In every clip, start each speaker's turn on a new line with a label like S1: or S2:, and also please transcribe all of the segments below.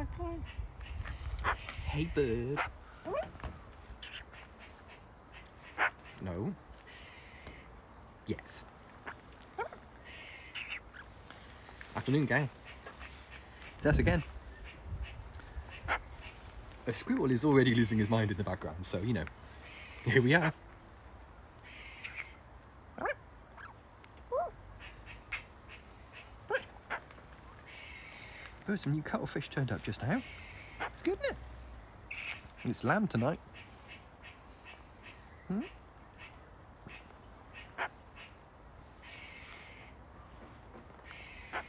S1: Magpie. Hey, bird. No. Yes. Afternoon, gang. It's us again. A squirrel is already losing his mind in the background, so, you know, here we are. But some new cuttlefish turned up just now. It's good, isn't it? It's lamb tonight.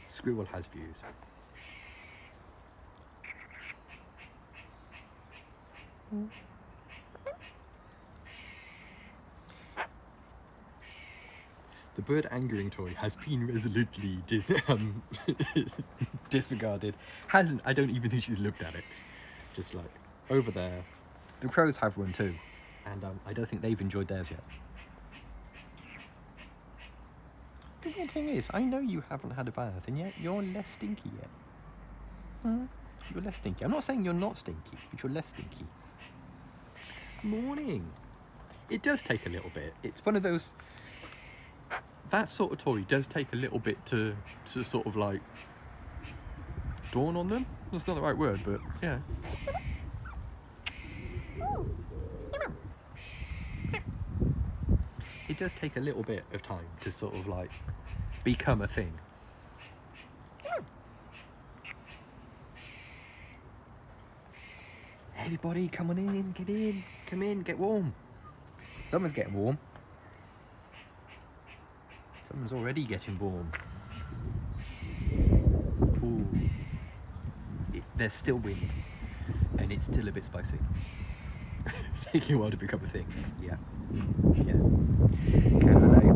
S1: Squirrel has views. The bird angering toy has been resolutely disregarded. I don't even think she's looked at it. Just like over there. The crows have one too, and I don't think they've enjoyed theirs yet. The weird thing is, I know you haven't had a bath, and yet you're less stinky yet. You're less stinky. I'm not saying you're not stinky, but you're less stinky. Morning. It does take a little bit. It's one of those. That sort of toy does take a little bit to sort of like dawn on them. That's not the right word, but yeah. It does take a little bit of time to sort of like become a thing. Everybody, come on in, get in, come in, get warm. Someone's getting warm. Someone's already getting warm. Ooh. There's still wind, and it's still a bit spicy. It's taking a while to become a thing. Yeah. Yeah. Can relate.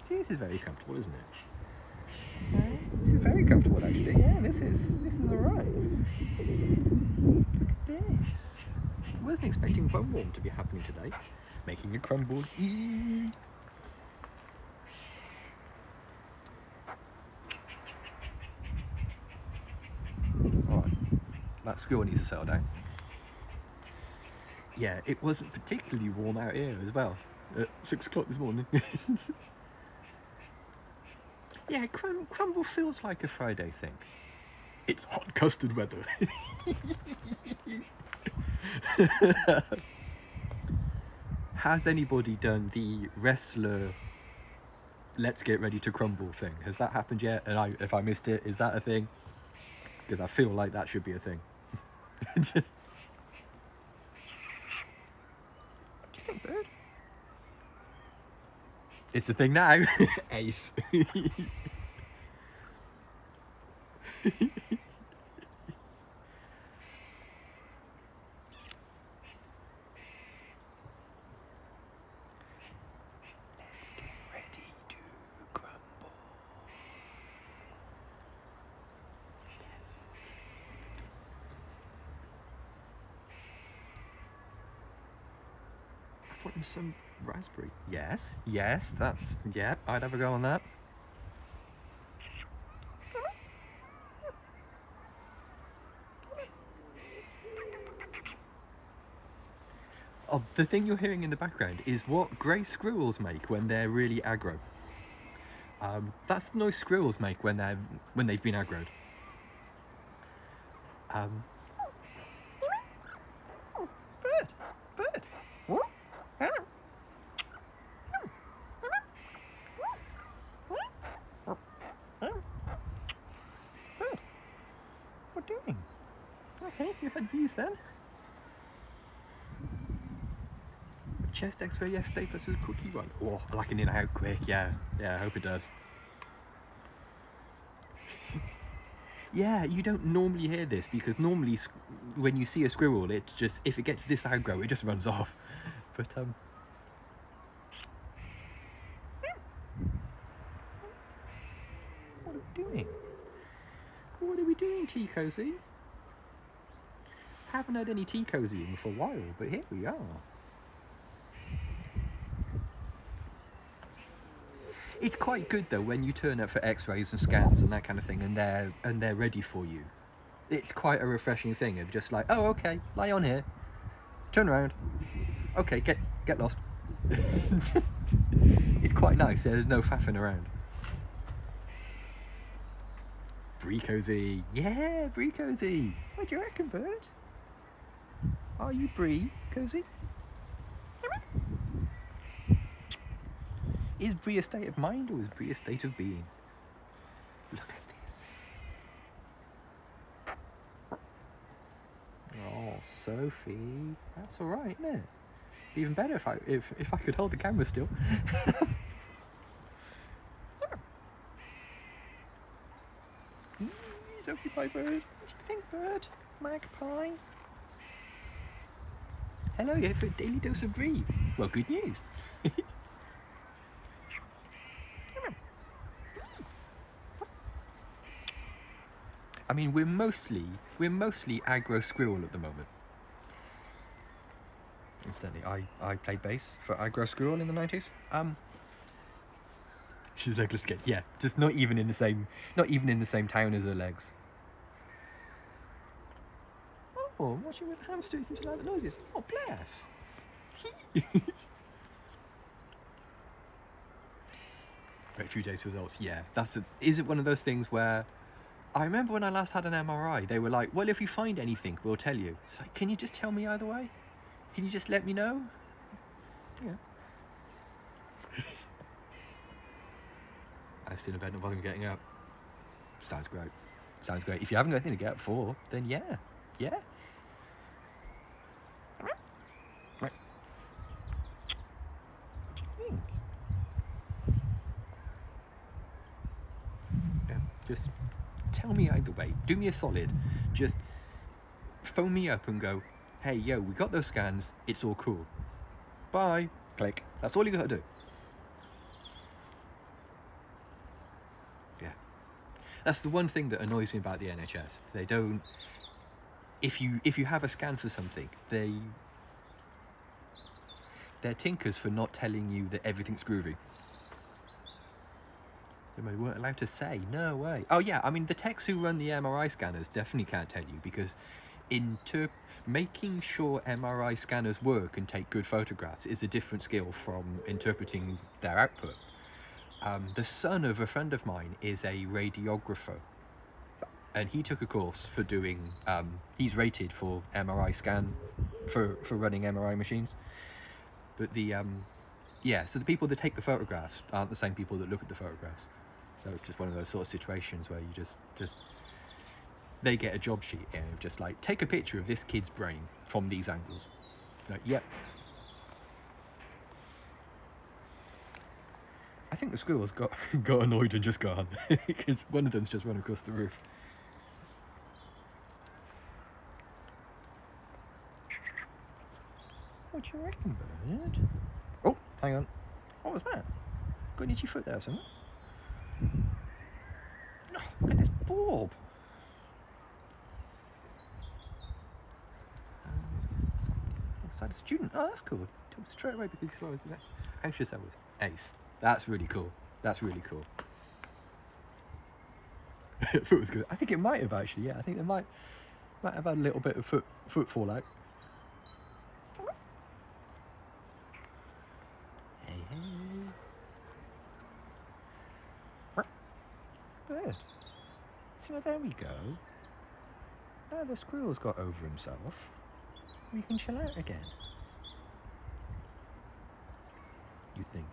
S1: See, this is very comfortable, isn't it? This is very comfortable, actually. Yeah, this is alright. Look at this. I wasn't expecting bone warm to be happening today. Making a crumble. Alright, that squirrel needs to settle down. Yeah, it wasn't particularly warm out here as well. At 6 o'clock this morning. Yeah, crumble feels like a Friday thing. It's hot custard weather. Has anybody done the wrestler let's get ready to crumble thing? Has that happened yet? And if I missed it, is that a thing? Because I feel like that should be a thing. What do you think, bird? It's a thing now. Ace. Let's get ready to crumble. Yes. I bought him some raspberry. Yes, that's, yeah, I'd have a go on that. Oh, the thing you're hearing in the background is what grey squirrels make when they're really aggro. That's the noise squirrels make when they've been aggroed. Bird. What doing? Okay, you had views then. Chest X-ray yesterday plus was a cookie one. Oh, I like an in-out quick. Yeah, I hope it does. Yeah, you don't normally hear this because normally when you see a squirrel, it just, if it gets this aggro, it just runs off. But what are we doing? What are we doing, Tea Cozy? Haven't had any tea cozying for a while, but here we are. It's quite good though when you turn up for X-rays and scans and that kind of thing, and they're ready for you. It's quite a refreshing thing of just like, oh, okay, lie on here, turn around, okay, get lost. Just, it's quite nice. There's no faffing around. Bree cozy, yeah, Bree cozy. What do you reckon, bird? Are you Bree cozy? Is Bree a state of mind or is Bree a state of being? Look at this. Oh, Sophie, that's all right, isn't it? Even better if I could hold the camera still. Sophie, bye, bird. What do you think, bird? Magpie. Hello, you're here for a daily dose of Bree. Well, good news. I mean, we're mostly aggro squirrel at the moment. Incidentally, I played bass for aggro squirrel in the 90s. She's legless again. Yeah, just not even in the same town as her legs. Oh, watching with the hamster who seems to like the noises. Oh, bless. Wait a few days for results. Yeah, is it one of those things where I remember when I last had an MRI, they were like, well, if we find anything, we'll tell you. It's like, can you just tell me either way? Can you just let me know? Yeah. I'm still in bed, not bothering getting up. Sounds great. Sounds great. If you haven't got anything to get up for, then yeah. Yeah. Right. What do you think? Yeah, just tell me either way. Do me a solid. Just phone me up and go, hey, yo, we got those scans. It's all cool. Bye. Click. That's all you got to do. Yeah. That's the one thing that annoys me about the NHS. They don't... If you have a scan for something, they're tinkers for not telling you that everything's groovy. They weren't allowed to say. No way. Oh yeah, I mean the techs who run the MRI scanners definitely can't tell you, because making sure MRI scanners work and take good photographs is a different skill from interpreting their output. The son of a friend of mine is a radiographer, and he took a course for doing, he's rated for MRI scan, for running MRI machines. But so the people that take the photographs aren't the same people that look at the photographs. So it's just one of those sort of situations where you just they get a job sheet and just like, take a picture of this kid's brain from these angles. Like, yep. I think the squirrels got annoyed and just gone, because one of them's just run across the roof. What do you reckon, bird? Oh, hang on. What was that? Got an itchy foot there or something? Oh, look at this bulb. Outside a student. Oh, that's cool. Took it straight away because he saw I was anxious. I was ace. That's really cool. That's really cool. I thought it was good. I think it might have actually. Yeah, I think they might have had a little bit of foot fallout. Hey, hey. Good. So there we go. Now the squirrel's got over himself. We can chill out again. You'd think.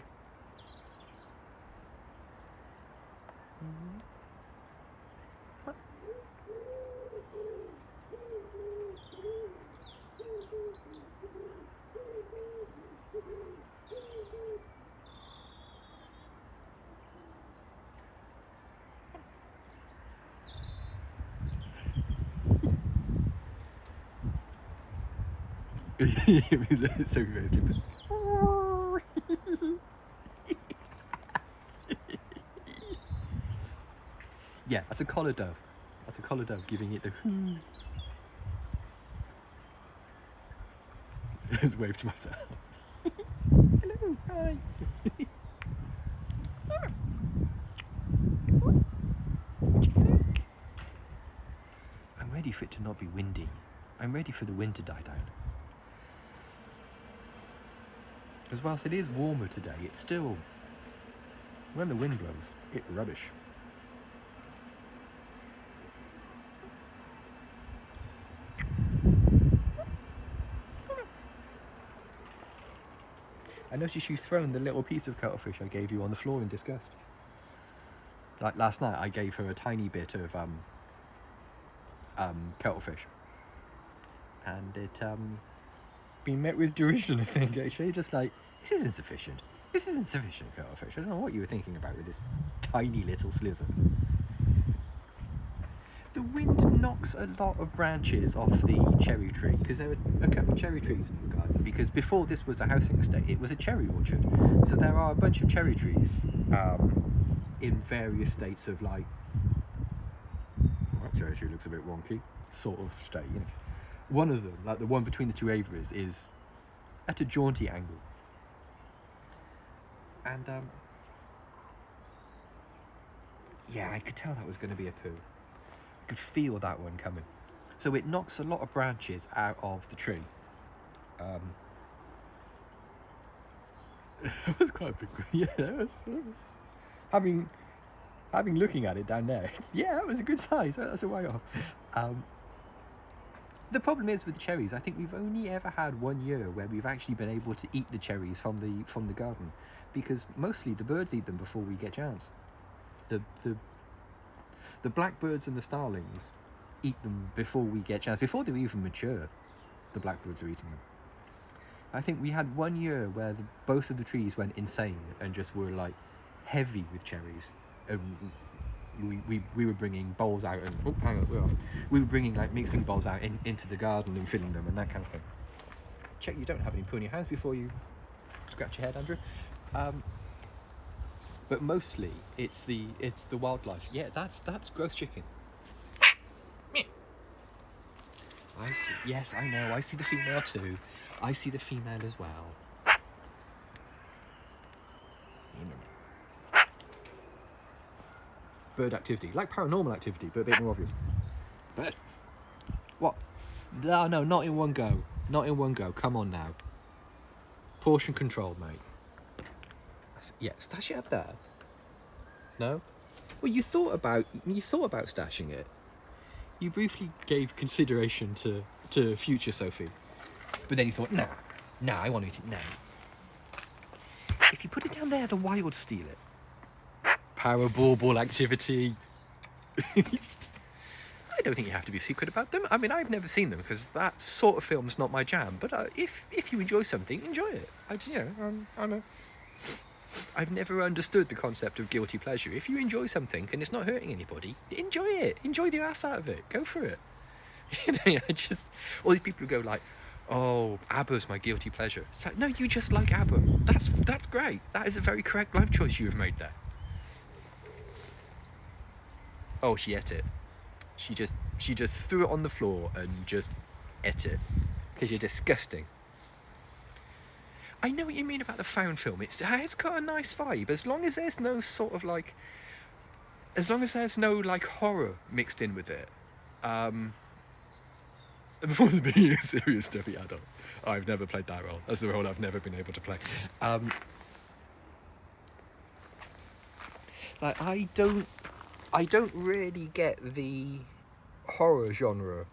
S1: What? So very stupid. Yeah, that's a collar dove. That's a collar dove giving it the whoo. I just waved to myself. Hello, hi. to not be windy. I'm ready for the wind to die down. Because whilst it is warmer today, it's still, when the wind blows, it's rubbish. I noticed you've thrown the little piece of cuttlefish I gave you on the floor in disgust. Like last night, I gave her a tiny bit of cuttlefish, and it been met with derision. I think actually, just like, this isn't sufficient. This isn't sufficient cuttlefish. I don't know what you were thinking about with this tiny little sliver. The wind knocks a lot of branches off the cherry tree, because there are a couple of cherry trees in the garden, because before this was a housing estate, it was a cherry orchard. So there are a bunch of cherry trees in various states of like, well, that cherry tree looks a bit wonky, sort of state, you know. One of them, like the one between the two aviaries, is at a jaunty angle. And yeah, I could tell that was going to be a poo. Could feel that one coming. So it knocks a lot of branches out of the tree. It was quite a big one. Yeah, that was having looking at it down there. Yeah, that was a good size. That's a way off. The problem is with the cherries, I think we've only ever had 1 year where we've actually been able to eat the cherries from the garden, because mostly the birds eat them before we get a chance. The blackbirds and the starlings eat them before we get a chance. Before they're even mature, the blackbirds are eating them. I think we had 1 year where both of the trees went insane and just were like heavy with cherries. And we were bringing bowls out and we were bringing like mixing bowls out into the garden and filling them and that kind of thing. Check you don't have any poo in your hands before you scratch your head, Andrew. But mostly it's the wildlife. Yeah, that's gross chicken. I see. Yes, I know. I see the female too. I see the female as well. Bird activity, like paranormal activity, but a bit more obvious. Bird. What? No, not in one go. Not in one go. Come on now. Portion control, mate. Yeah, stash it up there. No? Well, you thought about stashing it. You briefly gave consideration to future Sophie, but then you thought, nah, I want to eat it now. If you put it down there, the wild steal it. Power ball activity. I don't think you have to be secret about them. I mean, I've never seen them because that sort of film's not my jam. But if you enjoy something, enjoy it. I know. I've never understood the concept of guilty pleasure. If you enjoy something and it's not hurting anybody, enjoy it. Enjoy the ass out of it. Go for it. You know, all these people who go like, oh, ABBA's my guilty pleasure. It's like, no, you just like ABBA. That's great. That is a very correct life choice you have made there. Oh, she ate it. She just threw it on the floor and just ate it. Because you're disgusting. I know what you mean about the found film. It's got a nice vibe, as long as there's no sort of like, horror mixed in with it. Before being a serious stuffy adult, I've never played that role. That's the role I've never been able to play. Like I don't really get the horror genre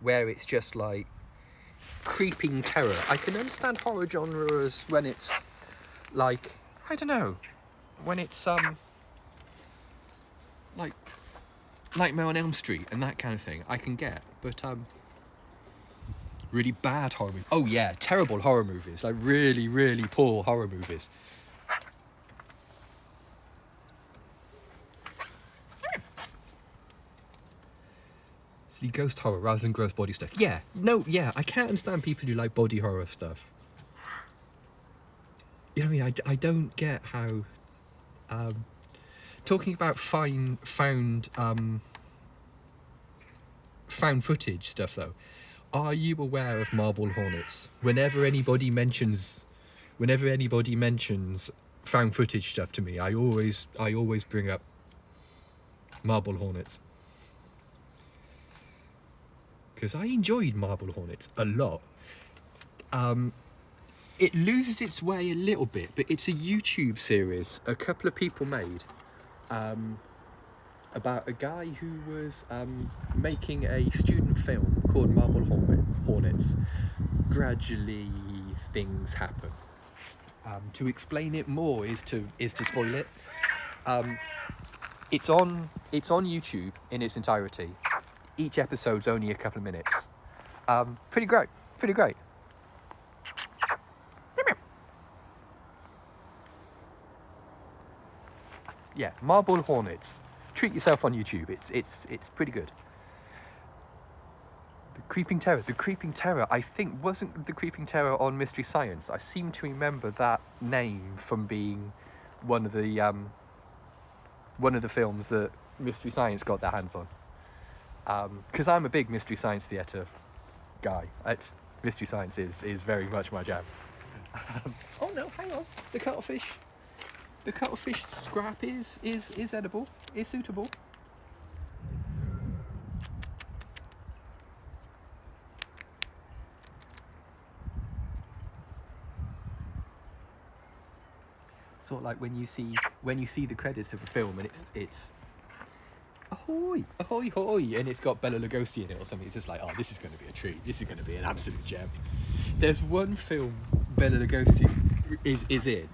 S1: where it's just like creeping terror. I can understand horror genres when it's like, I don't know, when it's like Nightmare on Elm Street and that kind of thing. I can get, but really bad horror movies. Oh yeah, terrible horror movies, like really, really poor horror movies. See, ghost horror rather than gross body stuff. Yeah, I can't understand people who like body horror stuff. You know what I mean? I don't get how... talking about found footage stuff though, are you aware of marble hornets? Whenever anybody mentions found footage stuff to me, I always bring up marble hornets. because I enjoyed Marble Hornets a lot. It loses its way a little bit, but it's a YouTube series a couple of people made about a guy who was making a student film called Marble Hornets. Gradually things happen. To explain it more is to spoil it. It's on YouTube in its entirety. Each episode's only a couple of minutes. Pretty great. Yeah, Marble Hornets. Treat yourself on YouTube. It's pretty good. The Creeping Terror, I think, wasn't the Creeping Terror on Mystery Science. I seem to remember that name from being one of the films that Mystery Science got their hands on. Because I'm a big Mystery Science theatre guy. Mystery Science is very much my jam. Oh no, hang on. The cuttlefish scrap is edible, is suitable. Sort of like when you see the credits of a film and it's ahoy, and it's got Bela Lugosi in it or something. It's just like, oh, this is going to be a treat. This is going to be an absolute gem. There's one film Bela Lugosi is in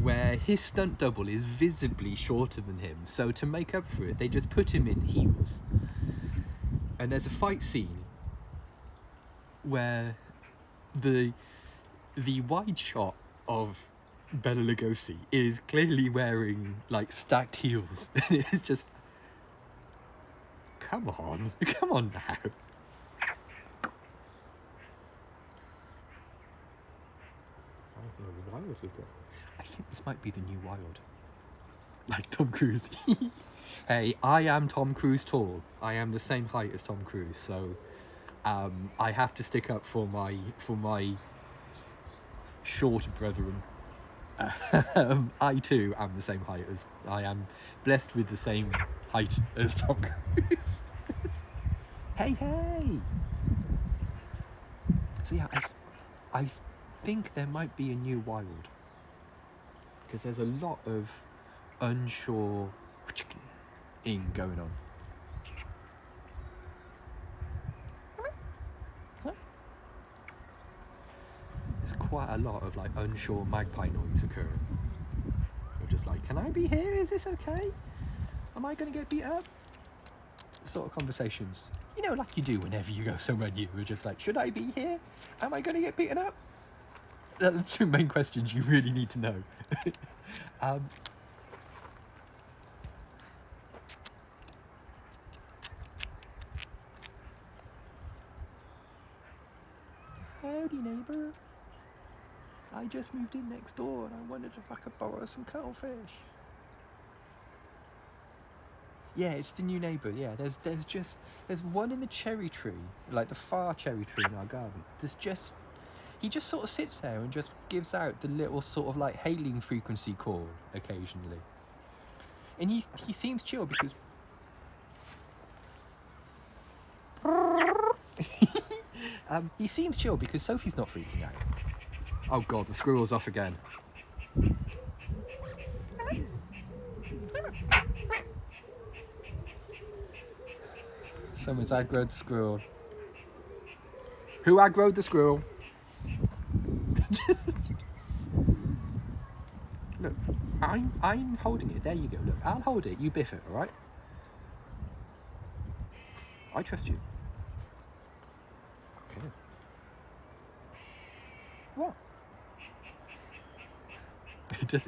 S1: where his stunt double is visibly shorter than him. So to make up for it, they just put him in heels. And there's a fight scene where the wide shot of Bela Lugosi is clearly wearing like stacked heels. And it's just, come on now. I think this might be the new Wild. Like Tom Cruise. Hey, I am Tom Cruise tall. I am the same height as Tom Cruise, so I have to stick up for my short brethren. I too am the same height as, I am blessed with the same height as Tom Cruise. Hey. So yeah, I think there might be a new Wild, because there's a lot of unsure going on. There's quite a lot of like unsure magpie noise occurring. Of just like, can I be here? Is this okay? Am I going to get beat up? Sort of conversations. You know, like you do whenever you go somewhere new. We're just like, should I be here? Am I going to get beaten up? They're the two main questions you really need to know. Howdy, neighbour. I just moved in next door and I wondered if I could borrow some cuttlefish. Yeah, it's the new neighbour. Yeah, there's one in the cherry tree, like the far cherry tree in our garden. He just sort of sits there and just gives out the little sort of like hailing frequency call occasionally. And he seems chill because he seems chill because Sophie's not freaking out. Oh god, the squirrel's off again. Someone's aggroed the squirrel. Who aggroed the squirrel? Look, I'm holding it. There you go. Look, I'll hold it. You biff it, all right? I trust you. Okay. What?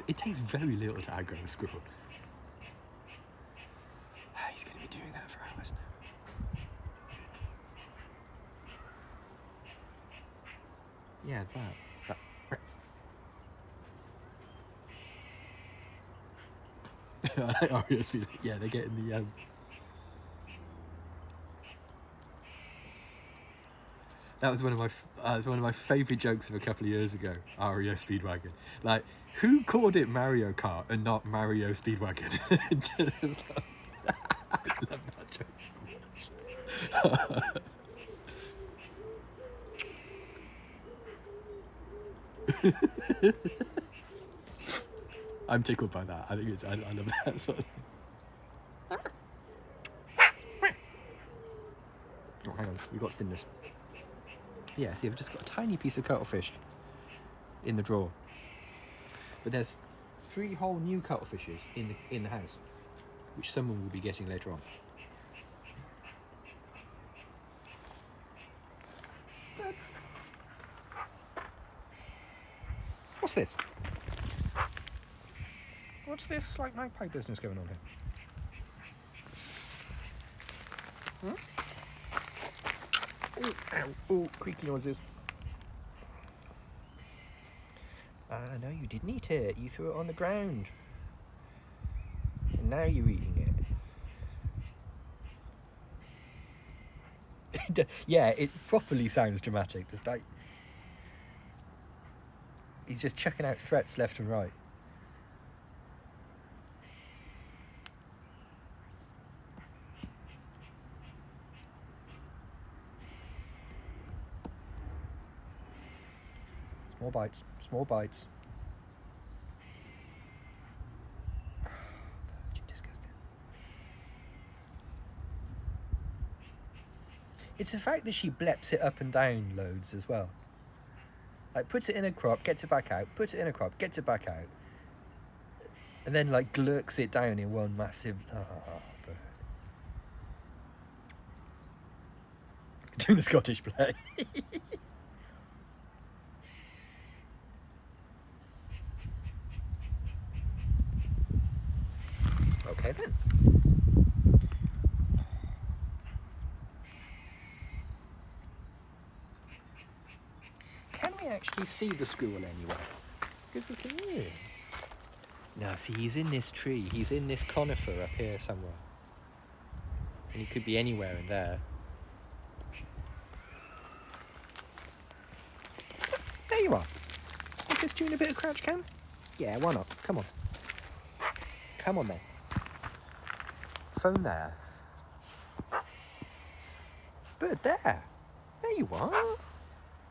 S1: It takes very little to aggro a squirrel. He's going to be doing that for hours now. Yeah, that. Yeah, they're getting the That was one of my favourite jokes of a couple of years ago. REO Speedwagon. Like, who called it Mario Kart and not Mario Speedwagon? I love that joke so much. I'm tickled by that. I think it's. I love that sort of thing. Oh, hang on. We've got thinness. Yeah, see, I've just got a tiny piece of cuttlefish in the drawer. But there's 3 whole new cuttlefishes in the house, which someone will be getting later on. What's this? What's this like magpie business going on here? Oh, ow, oh, creaky noises. No, you didn't eat it. You threw it on the ground. And now you're eating it. Yeah, it properly sounds dramatic. Just like he's just chucking out threats left and right. Small bites, small bites. You're disgusting. It's the fact that she bleps it up and down loads as well. Like, puts it in a crop, gets it back out, puts it in a crop, gets it back out, and then, like, glurks it down in one massive... bird. Doing the Scottish play. Okay, then. Can we actually see the squirrel anywhere? Because we can hear him. No, see, he's in this tree. He's in this conifer up here somewhere. And he could be anywhere in there. There you are. Is this tune a bit of crouch cam? Yeah, why not? Come on. Come on then. Phone there. Bird there. There you are.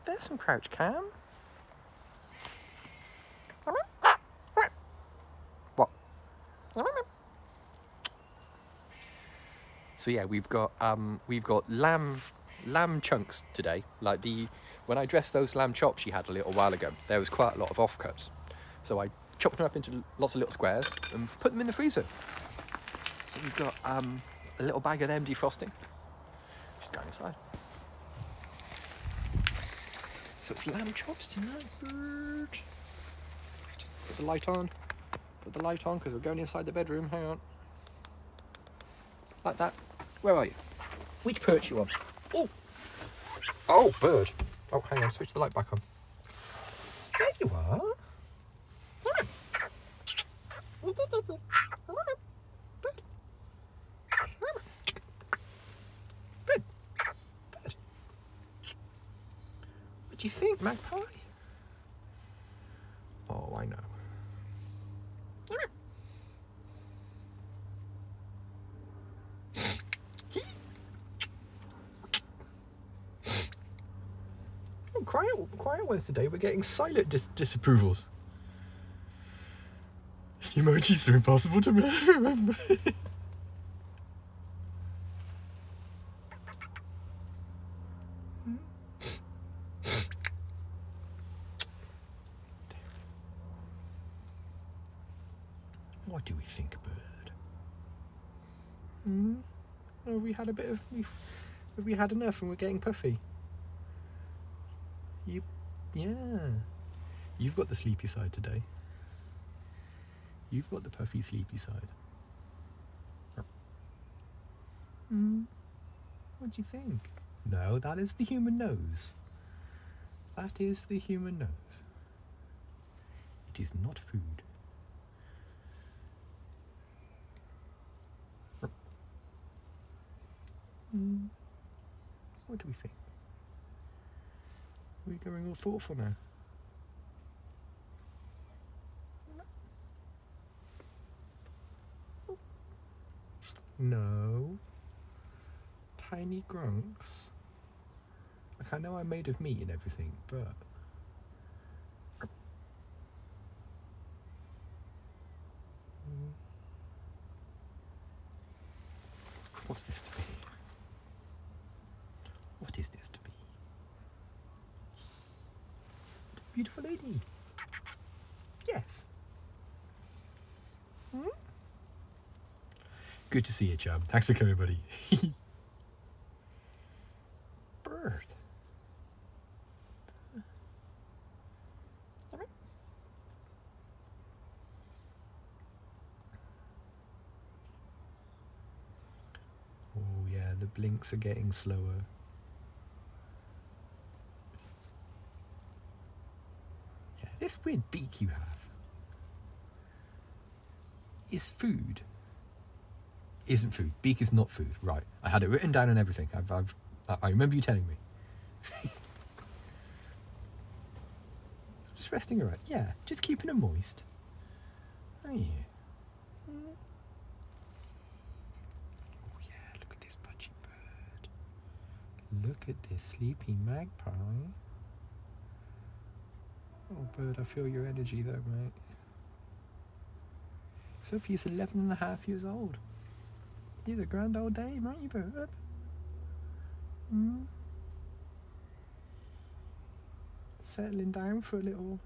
S1: There's some crouch cam. What? So yeah, we've got lamb chunks today. Like when I dressed those lamb chops she had a little while ago, there was quite a lot of offcuts. So I chopped them up into lots of little squares and put them in the freezer. So we've got a little bag of them defrosting. Just going inside. So it's lamb chops tonight, bird. Put the light on. Put the light on because we're going inside the bedroom. Hang on. Like that. Where are you? Which perch you on? Oh! Oh, bird. Oh, hang on. Switch the light back on. There you are. What do you think, magpie? Oh, I know. Oh, quiet ones today. We're getting silent disapprovals. Emojis are impossible to remember. What do we think, bird? Have we had have we had enough and we're getting puffy? Yeah. You've got the sleepy side today. You've got the puffy, sleepy side. What do you think? No, that is the human nose. That is the human nose. It is not food. What do we think? Are we going all thoughtful now? No. Tiny grunks. Like, I know I'm made of meat and everything, but... What's this to be? What is this to be? Beautiful lady. Yes. Hmm? Good to see you, chum. Thanks for coming, buddy. Bird. Oh yeah, the blinks are getting slower. Yeah, this weird beak you have is food. Isn't food. Beak is not food. Right. I had it written down and everything. I remember you telling me. Just resting her right. Yeah, just keeping her moist. Oh yeah. Oh yeah, look at this pudgy bird. Look at this sleepy magpie. Oh bird, I feel your energy though, mate. Sophie's 11 and a half years old. You're a grand old dame, aren't you, bird? Settling down for a little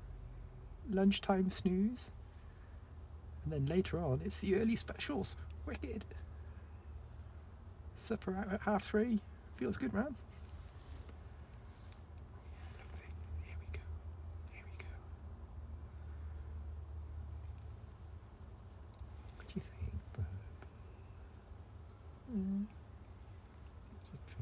S1: lunchtime snooze. And then later on, it's the early specials. Wicked. Supper out at 3:30. Feels good, man. Let's see. Here we go. Here we go. What do you think, Burb? What do you think?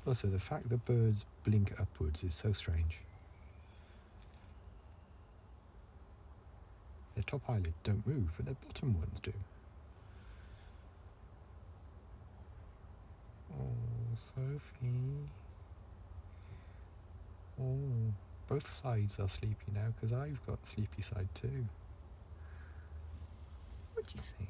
S1: Also, the fact that birds blink upwards is so strange. Their top eyelids don't move, but their bottom ones do. Oh, Sophie. Oh, both sides are sleepy now, because I've got sleepy side too. What do you think?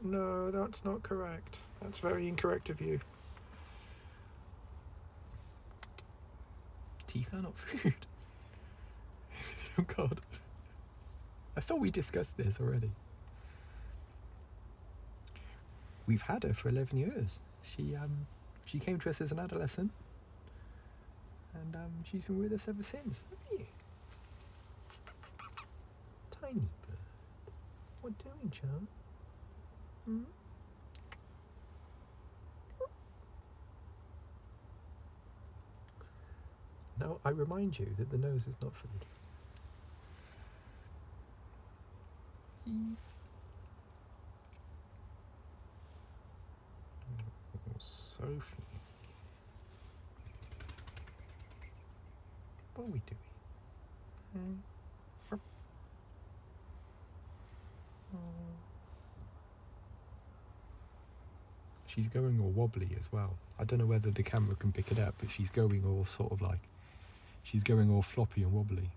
S1: No, that's not correct. That's very incorrect of you. Teeth are not food. Oh God. I thought we discussed this already. We've had her for 11 years. She came to us as an adolescent, and she's been with us ever since. Haven't you? Tiny bird. What doing, chum? Now, I remind you that the nose is not food. Oh, Sophie. What are we doing? She's going all wobbly as well. I don't know whether the camera can pick it up, but she's going all sort of like, she's going all floppy and wobbly.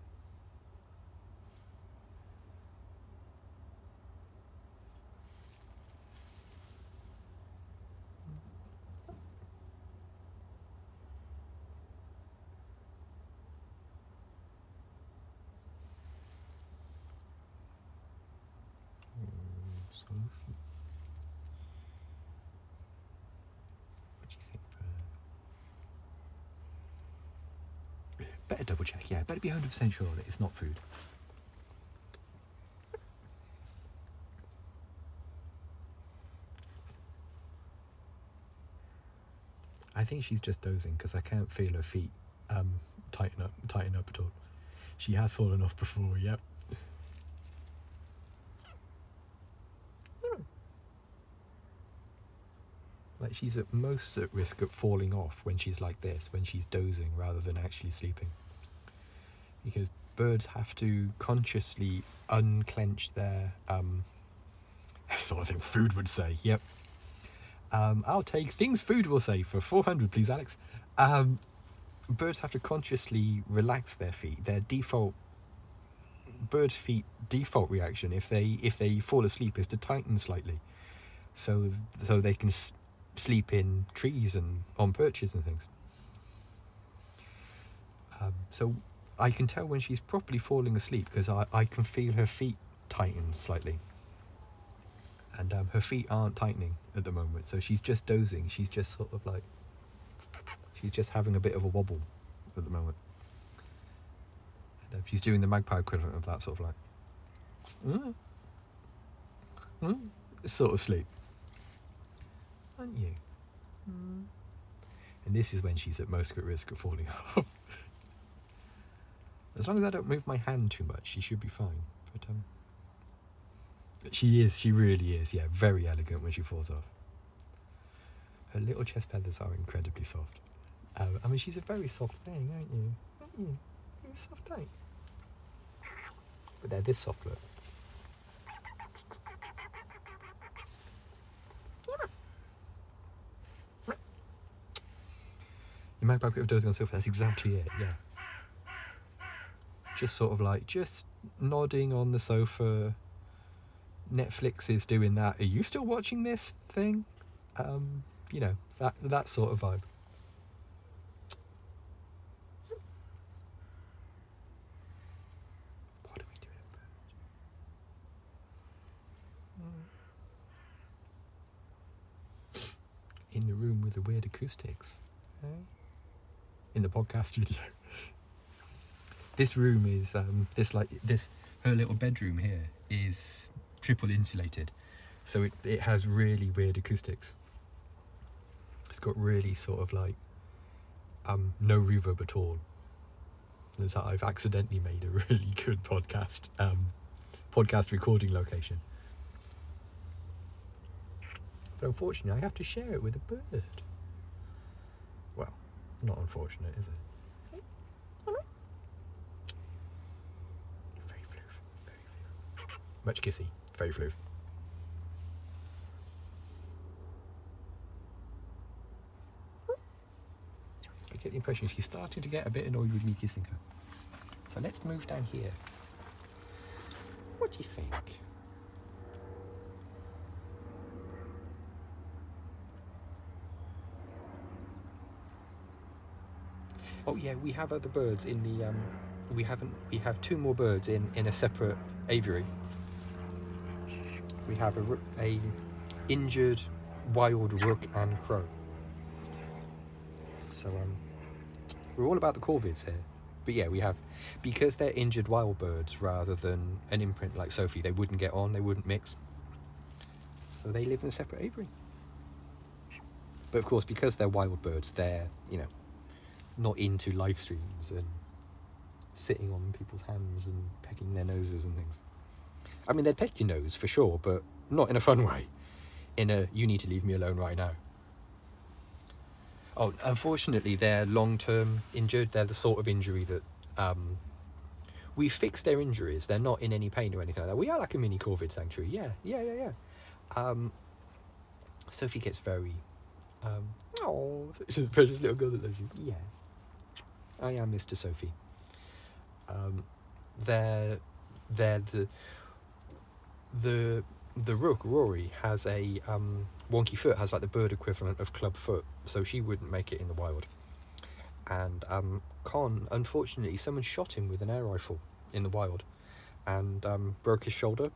S1: Oh, Sophie. What do you think, bird? Better double check, yeah. Better be 100% sure that it's not food. I think she's just dozing because I can't feel her feet tighten up at all. She has fallen off before, yep. Like she's at most at risk of falling off when she's like this, when she's dozing rather than actually sleeping. Because birds have to consciously unclench their, sort of thing food would say, yep. I'll take things food will say for 400, please, Alex. Birds have to consciously relax their feet. Their birds' feet default reaction if they fall asleep is to tighten slightly, so they can sleep in trees and on perches and things. So I can tell when she's properly falling asleep because I can feel her feet tighten slightly. And her feet aren't tightening at the moment, so she's just dozing. She's just sort of like, she's just having a bit of a wobble at the moment. And she's doing the magpie equivalent of that sort of like, sort of sleep. Aren't you? And this is when she's at most at risk of falling off. As long as I don't move my hand too much, she should be fine. But she really is, yeah, very elegant when she falls off. Her little chest feathers are incredibly soft. I mean, she's a very soft thing, aren't you? You're soft, ain't you? But they're this soft, look. You might be dozing on the sofa, that's exactly it, yeah. Just sort of like, just nodding on the sofa. Netflix is doing that. Are you still watching this thing? You know, that sort of vibe. What are we doing? In the room with the weird acoustics. Eh? In the podcast studio. This room is her little bedroom here is triple insulated, so it has really weird acoustics. It's got really sort of like no reverb at all. It's how I've accidentally made a really good podcast recording location. But unfortunately I have to share it with a bird. Well, not unfortunate, is it? Much kissy, very floof. I get the impression she's starting to get a bit annoyed with me kissing her. So let's move down here. What do you think? Oh yeah, we have other birds in the we have two more birds in a separate aviary. We have a injured wild rook and crow. So we're all about the corvids here. But yeah, we have, because they're injured wild birds rather than an imprint like Sophie, they wouldn't get on, they wouldn't mix. So they live in a separate aviary. But of course, because they're wild birds, they're, you know, not into live streams and sitting on people's hands and pecking their noses and things. I mean, they'd peck your nose for sure, but not in a fun way. In a, you need to leave me alone right now. Oh, unfortunately, they're long-term injured. They're the sort of injury that we fixed their injuries. They're not in any pain or anything like that. We are like a mini corvid sanctuary. Yeah. Sophie gets very, she's a precious little girl that loves you. Yeah, I am Mr. Sophie. They're the rook, Rory, has a wonky foot, has like the bird equivalent of club foot, so she wouldn't make it in the wild. And Con, unfortunately, someone shot him with an air rifle in the wild and broke his shoulder.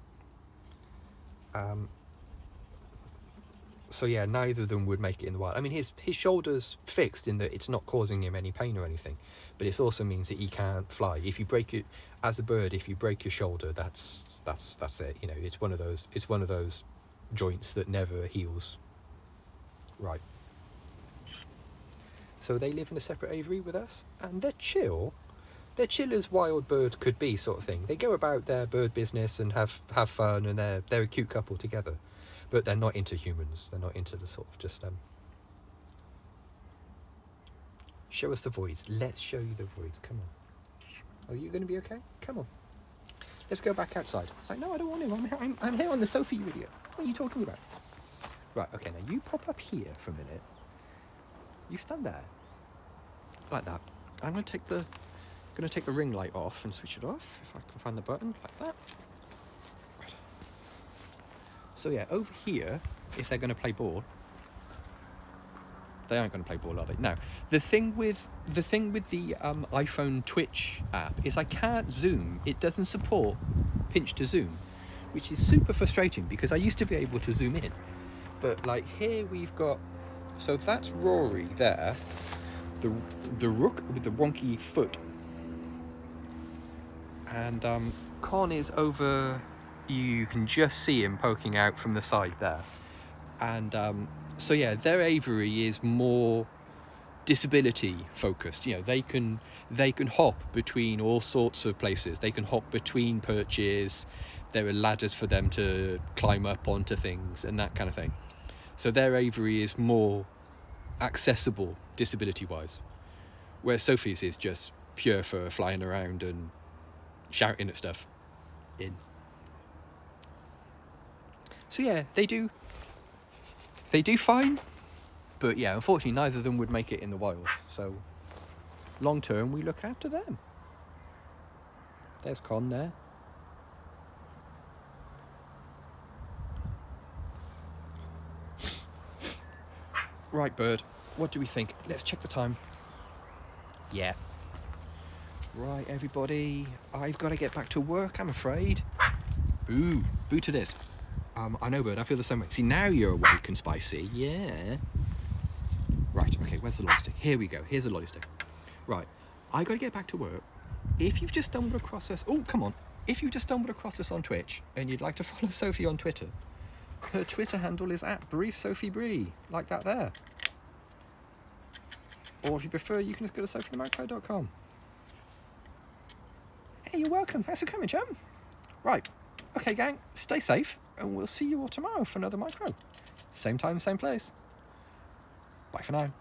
S1: So yeah, neither of them would make it in the wild. I mean, his shoulder's fixed in that it's not causing him any pain or anything, but it also means that he can't fly. If you break it, as a bird, if you break your shoulder, that's it. You know, it's one of those joints that never heals. Right. So they live in a separate aviary with us, and they're chill. They're chill as wild birds could be, sort of thing. They go about their bird business and have fun, and they're a cute couple together. But they're not into humans. They're not into the sort of just show us the voids. Let's show you the voids. Come on. Are you going to be okay? Come on. Let's go back outside. It's like, no, I don't want to. I'm here on the Sophie video. What are you talking about? Right, okay, now you pop up here for a minute. You stand there. like that. I'm going to take the ring light off and switch it off if I can find the button, like that. Right. So yeah, over here, if they're going to play ball, they aren't going to play ball, are they? Now, the thing with the iPhone Twitch app is I can't zoom. It doesn't support pinch to zoom, which is super frustrating because I used to be able to zoom in. But like here we've got, so that's Rory there, the rook with the wonky foot, and Con is over. You can just see him poking out from the side there, and so yeah, their aviary is more disability focused. You know, they can hop between all sorts of places. They can hop between perches. There are ladders for them to climb up onto things and that kind of thing. So their aviary is more accessible disability wise, where Sophie's is just pure for flying around and shouting at stuff in. So yeah, they do fine, but yeah, unfortunately neither of them would make it in the wild, so long term we look after them. There's Con there. Right, Bird, what do we think? Let's check the time. Yeah. Right, everybody, I've got to get back to work, I'm afraid. Boo to this. I know, Bird, I feel the same way. See, now you're awake and spicy, yeah. Right, okay, where's the lolly stick? Here we go, here's the lolly stick. Right, I got to get back to work. If you've just stumbled across us, oh, come on. If you've just stumbled across us on Twitch and you'd like to follow Sophie on Twitter, her Twitter handle is @bree, like that there. Or if you prefer, you can just go to sophiethemousecloud.com. Hey, you're welcome. Thanks for coming, chum. Right. Okay, gang. Stay safe, and we'll see you all tomorrow for another micro. Same time, same place. Bye for now.